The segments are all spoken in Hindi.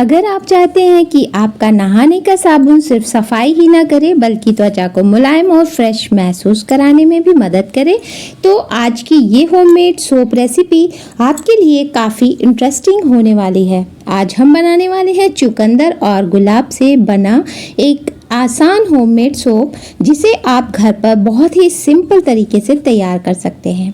अगर आप चाहते हैं कि आपका नहाने का साबुन सिर्फ सफाई ही ना करे बल्कि त्वचा को मुलायम और फ्रेश महसूस कराने में भी मदद करे, तो आज की ये होममेड सोप रेसिपी आपके लिए काफ़ी इंटरेस्टिंग होने वाली है। आज हम बनाने वाले हैं चुकंदर और गुलाब से बना एक आसान होममेड सोप, जिसे आप घर पर बहुत ही सिंपल तरीके से तैयार कर सकते हैं।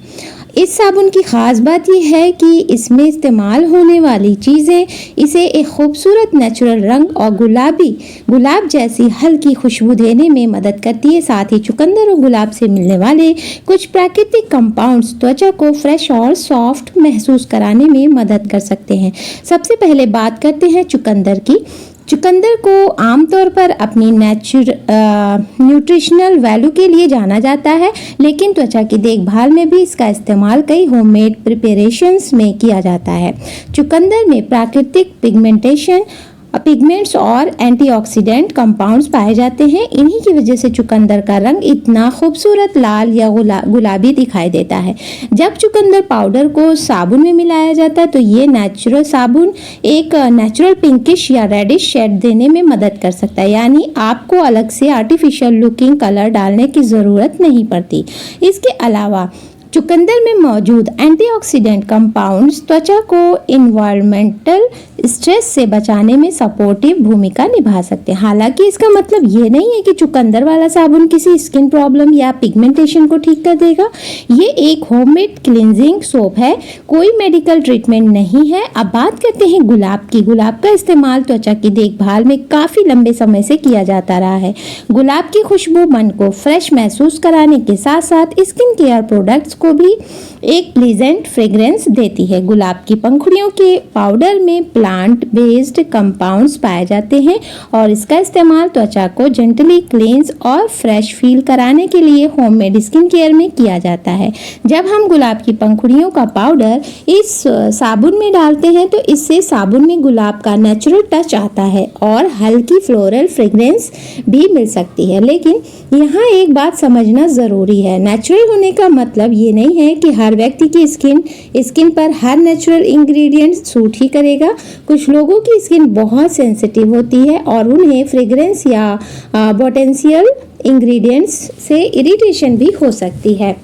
इस साबुन की ख़ास बात यह है कि इसमें इस्तेमाल होने वाली चीज़ें इसे एक खूबसूरत नेचुरल रंग और गुलाब जैसी हल्की खुशबू देने में मदद करती है। साथ ही चुकंदर और गुलाब से मिलने वाले कुछ प्राकृतिक कंपाउंड्स त्वचा को फ्रेश और सॉफ्ट महसूस कराने में मदद कर सकते हैं। सबसे पहले बात करते हैं चुकंदर की। चुकंदर को आमतौर पर अपनी न्यूट्रिशनल वैल्यू के लिए जाना जाता है, लेकिन त्वचा की देखभाल में भी इसका इस्तेमाल कई होममेड प्रिपरेशंस में किया जाता है। चुकंदर में प्राकृतिक पिगमेंट्स और एंटीऑक्सीडेंट कंपाउंड्स पाए जाते हैं। इन्हीं की वजह से चुकंदर का रंग इतना खूबसूरत लाल या गुलाबी दिखाई देता है। जब चुकंदर पाउडर को साबुन में मिलाया जाता है तो ये नेचुरल साबुन एक नेचुरल पिंकिश या रेडिश शेड देने में मदद कर सकता है, यानी आपको अलग से आर्टिफिशियल लुकिंग कलर डालने की ज़रूरत नहीं पड़ती। इसके अलावा चुकंदर में मौजूद एंटीऑक्सीडेंट कंपाउंड्स त्वचा को इन्वायरमेंटल स्ट्रेस से बचाने में सपोर्टिव भूमिका निभा सकते हैं। हालांकि इसका मतलब ये नहीं है कि चुकंदर वाला साबुन किसी स्किन प्रॉब्लम या पिगमेंटेशन को ठीक कर देगा। ये एक होममेड क्लींजिंग सोप है, कोई मेडिकल ट्रीटमेंट नहीं है। अब बात करते हैं गुलाब की। गुलाब का इस्तेमाल त्वचा की देखभाल में काफ़ी लंबे समय से किया जाता रहा है। गुलाब की खुशबू मन को फ्रेश महसूस कराने के साथ साथ स्किन केयर प्रोडक्ट्स को भी एक प्लीजेंट फ्रेग्रेंस देती है। गुलाब की पंखुड़ियों के पाउडर में प्लांट बेस्ड कंपाउंड्स पाए जाते हैं और इसका इस्तेमाल त्वचा को जेंटली क्लींस और फ्रेश फील कराने के लिए होममेड स्किन केयर में किया जाता है। जब हम गुलाब की पंखुड़ियों का पाउडर इस साबुन में डालते हैं तो इससे साबुन में गुलाब का नेचुरल टच आता है और हल्की फ्लोरल फ्रेग्रेंस भी मिल सकती है। लेकिन यहाँ एक बात समझना ज़रूरी है, नेचुरल होने का मतलब ये नहीं है कि हर व्यक्ति की स्किन पर हर नेचुरल इंग्रेडिएंट सूट ही करेगा। कुछ लोगों की स्किन बहुत सेंसिटिव होती है और उन्हें फ्रेग्रेंस या पोटेंशियल इंग्रेडिएंट्स से इरिटेशन भी हो सकती है।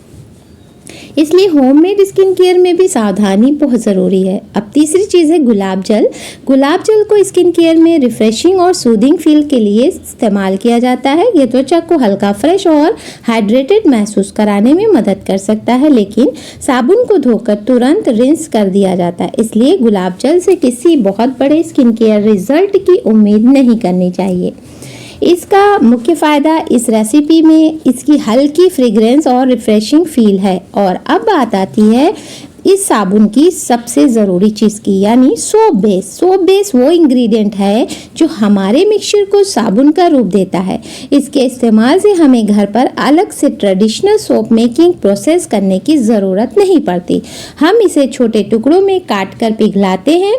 इसलिए होममेड स्किन केयर में भी सावधानी बहुत ज़रूरी है। अब तीसरी चीज़ है गुलाब जल। गुलाब जल को स्किन केयर में रिफ्रेशिंग और सूदिंग फील के लिए इस्तेमाल किया जाता है। ये त्वचा को हल्का फ्रेश और हाइड्रेटेड महसूस कराने में मदद कर सकता है, लेकिन साबुन को धोकर तुरंत रिंस कर दिया जाता है। इसलिए गुलाब जल से किसी बहुत बड़े स्किन केयर रिजल्ट की उम्मीद नहीं करनी चाहिए। इसका मुख्य फ़ायदा इस रेसिपी में इसकी हल्की फ्रेग्रेंस और रिफ्रेशिंग फील है। और अब बात आती है इस साबुन की सबसे ज़रूरी चीज़ की, यानी सोप बेस। सोप बेस वो इंग्रेडिएंट है जो हमारे मिक्सचर को साबुन का रूप देता है। इसके इस्तेमाल से हमें घर पर अलग से ट्रेडिशनल सोप मेकिंग प्रोसेस करने की ज़रूरत नहीं पड़ती। हम इसे छोटे टुकड़ों में काट कर पिघलाते हैं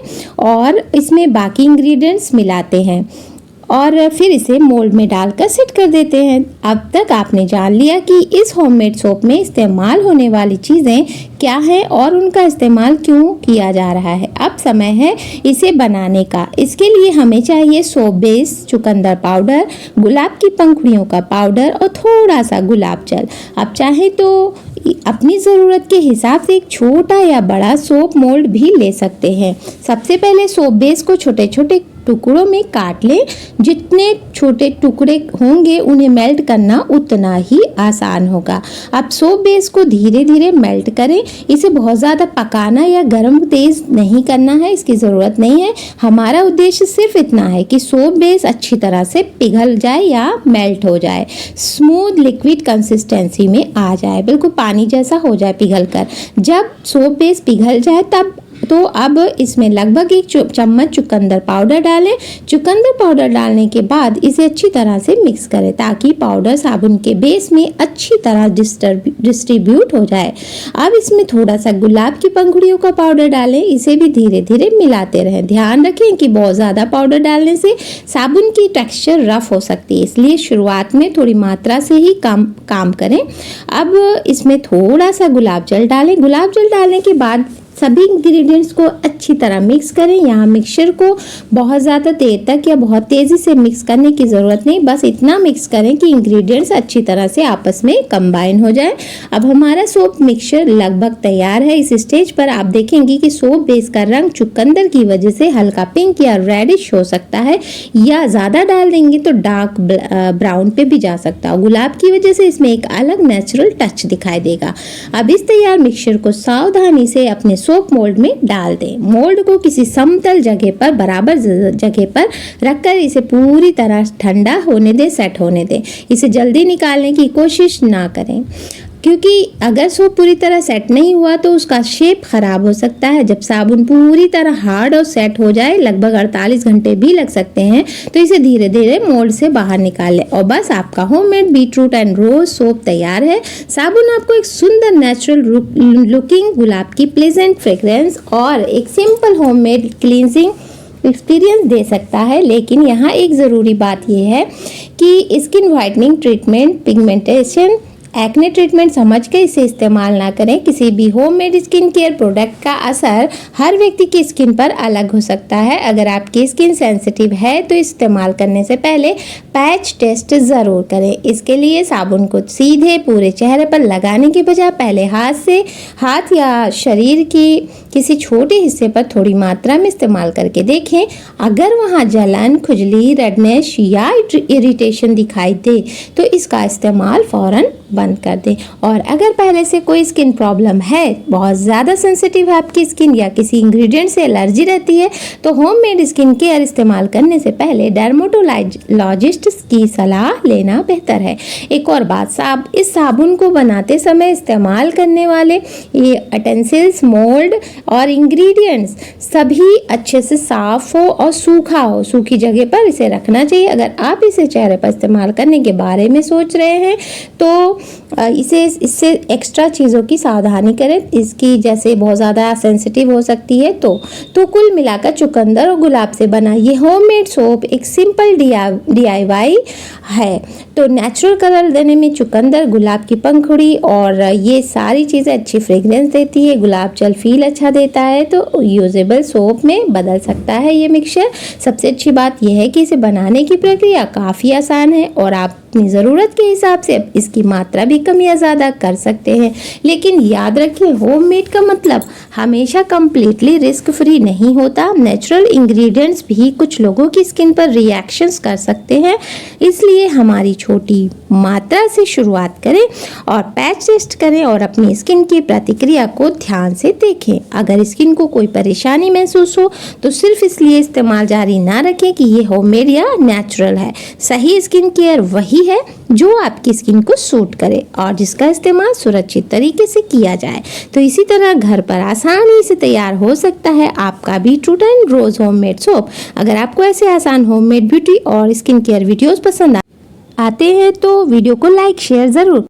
और इसमें बाकी इंग्रेडिएंट्स मिलाते हैं और फिर इसे मोल्ड में डालकर सेट कर देते हैं। अब तक आपने जान लिया कि इस होममेड सोप में इस्तेमाल होने वाली चीज़ें क्या हैं और उनका इस्तेमाल क्यों किया जा रहा है। अब समय है इसे बनाने का। इसके लिए हमें चाहिए सोप बेस, चुकंदर पाउडर, गुलाब की पंखुड़ियों का पाउडर और थोड़ा सा गुलाब जल। अब चाहे तो अपनी ज़रूरत के हिसाब से एक छोटा या बड़ा सोप मोल्ड भी ले सकते हैं। सबसे पहले सोप बेस को छोटे छोटे टुकड़ों में काट लें। जितने छोटे टुकड़े होंगे उन्हें मेल्ट करना उतना ही आसान होगा। अब सोप बेस को धीरे धीरे मेल्ट करें। इसे बहुत ज़्यादा पकाना या गर्म तेज़ नहीं करना है, इसकी ज़रूरत नहीं है। हमारा उद्देश्य सिर्फ इतना है कि सोप बेस अच्छी तरह से पिघल जाए या मेल्ट हो जाए, स्मूथ लिक्विड कंसिस्टेंसी में आ जाए, बिल्कुल पानी जैसा हो जाए पिघल कर। जब सोप बेस पिघल जाए अब इसमें लगभग 1 चम्मच चुकंदर पाउडर डालें। चुकंदर पाउडर डालने के बाद इसे अच्छी तरह से मिक्स करें ताकि पाउडर साबुन के बेस में अच्छी तरह डिस्ट्रीब्यूट हो जाए। अब इसमें थोड़ा सा गुलाब की पंखुड़ियों का पाउडर डालें। इसे भी धीरे धीरे मिलाते रहें। ध्यान रखें कि बहुत ज़्यादा पाउडर डालने से साबुन की टेक्सचर रफ हो सकती है, इसलिए शुरुआत में थोड़ी मात्रा से ही काम करें। अब इसमें थोड़ा सा गुलाब जल डालें। गुलाब जल डालने के बाद सभी इंग्रेडिएंट्स को अच्छी तरह मिक्स करें। यहाँ मिक्सचर को बहुत ज़्यादा देर तक या बहुत तेज़ी से मिक्स करने की ज़रूरत नहीं, बस इतना मिक्स करें कि इंग्रेडिएंट्स अच्छी तरह से आपस में कंबाइन हो जाए। अब हमारा सोप मिक्सचर लगभग तैयार है। इस स्टेज पर आप देखेंगे कि सोप बेस का रंग चुकंदर की वजह से हल्का पिंक या रेडिश हो सकता है, या ज़्यादा डाल देंगे तो डार्क ब्राउन पे भी जा सकता है। गुलाब की वजह से इसमें एक अलग नेचुरल टच दिखाई देगा। अब इस तैयार मिक्सचर को सावधानी से अपने सोप मोल्ड में डाल दें। मोल्ड को किसी समतल जगह पर, बराबर जगह पर रखकर इसे पूरी तरह ठंडा होने दें, सेट होने दें। इसे जल्दी निकालने की कोशिश ना करें, क्योंकि अगर सोप पूरी तरह सेट नहीं हुआ तो उसका शेप खराब हो सकता है। जब साबुन पूरी तरह हार्ड और सेट हो जाए, लगभग 48 घंटे भी लग सकते हैं, तो इसे धीरे धीरे मोल्ड से बाहर निकाल लें और बस आपका homemade beetroot and rose soap तैयार है। साबुन आपको एक सुंदर नेचुरल लुकिंग, गुलाब की प्लेजेंट फ्रेग्रेंस और एक सिंपल होममेड क्लींजिंग एक्सपीरियंस दे सकता है। लेकिन यहाँ एक ज़रूरी बात यह है कि skin whitening treatment, pigmentation, acne treatment समझ के इसे इस्तेमाल ना करें। किसी भी होममेड स्किन केयर प्रोडक्ट का असर हर व्यक्ति की स्किन पर अलग हो सकता है। अगर आपकी स्किन सेंसिटिव है तो इस्तेमाल करने से पहले पैच टेस्ट ज़रूर करें। इसके लिए साबुन को सीधे पूरे चेहरे पर लगाने के बजाय पहले हाथ या शरीर की किसी छोटे हिस्से पर थोड़ी मात्रा में इस्तेमाल करके देखें। अगर वहाँ जलन, खुजली, रेडनेस या इरिटेशन दिखाई दे तो इसका इस्तेमाल फ़ौरन बंद कर दें। और अगर पहले से कोई स्किन प्रॉब्लम है, बहुत ज़्यादा सेंसिटिव है आपकी स्किन या किसी इंग्रेडिएंट से एलर्जी रहती है, तो होममेड स्किन केयर इस्तेमाल करने से पहले डर्मेटोलॉजिस्ट की सलाह लेना बेहतर है। एक और बात, इस साबुन को बनाते समय इस्तेमाल करने वाले ये यूटेंसिल्स, मोल्ड और इंग्रेडिएंट्स सभी अच्छे से साफ हो और सूखा हो। सूखी जगह पर इसे रखना चाहिए। अगर आप इसे चेहरे पर इस्तेमाल करने के बारे में सोच रहे हैं तो इससे एक्स्ट्रा चीज़ों की सावधानी करें। इसकी जैसे बहुत ज़्यादा सेंसिटिव हो सकती है। तो कुल मिलाकर चुकंदर और गुलाब से बना ये होममेड सोप एक सिंपल DIY है। तो नेचुरल कलर देने में चुकंदर, गुलाब की पंखुड़ी और ये सारी चीज़ें अच्छी फ्रेग्रेंस देती है। गुलाब जल फील अच्छा देता है, तो यूजेबल सोप में बदल सकता है ये मिक्सचर। सबसे अच्छी बात यह है कि इसे बनाने की प्रक्रिया काफ़ी आसान है और आप अपनी ज़रूरत के हिसाब से इसकी मात्रा भी कम या ज़्यादा कर सकते हैं। लेकिन याद रखें, होममेड का मतलब हमेशा कम्प्लीटली रिस्क फ्री नहीं होता। नेचुरल इंग्रेडिएंट्स भी कुछ लोगों की स्किन पर रिएक्शंस कर सकते हैं। इसलिए हमारी छोटी मात्रा से शुरुआत करें और पैच टेस्ट करें और अपनी स्किन की प्रतिक्रिया को ध्यान से देखें। अगर स्किन को कोई परेशानी महसूस हो तो सिर्फ इसलिए इस्तेमाल जारी ना रखें कि ये होममेड या नेचुरल है। सही स्किन केयर वही है जो आपकी स्किन को सूट करे और जिसका इस्तेमाल सुरक्षित तरीके से किया जाए। तो इसी तरह घर पर आसानी से तैयार हो सकता है आपका beetroot and rose homemade soap. अगर आपको ऐसे आसान होममेड ब्यूटी और स्किन केयर वीडियोस पसंद आते हैं तो वीडियो को लाइक शेयर ज़रूर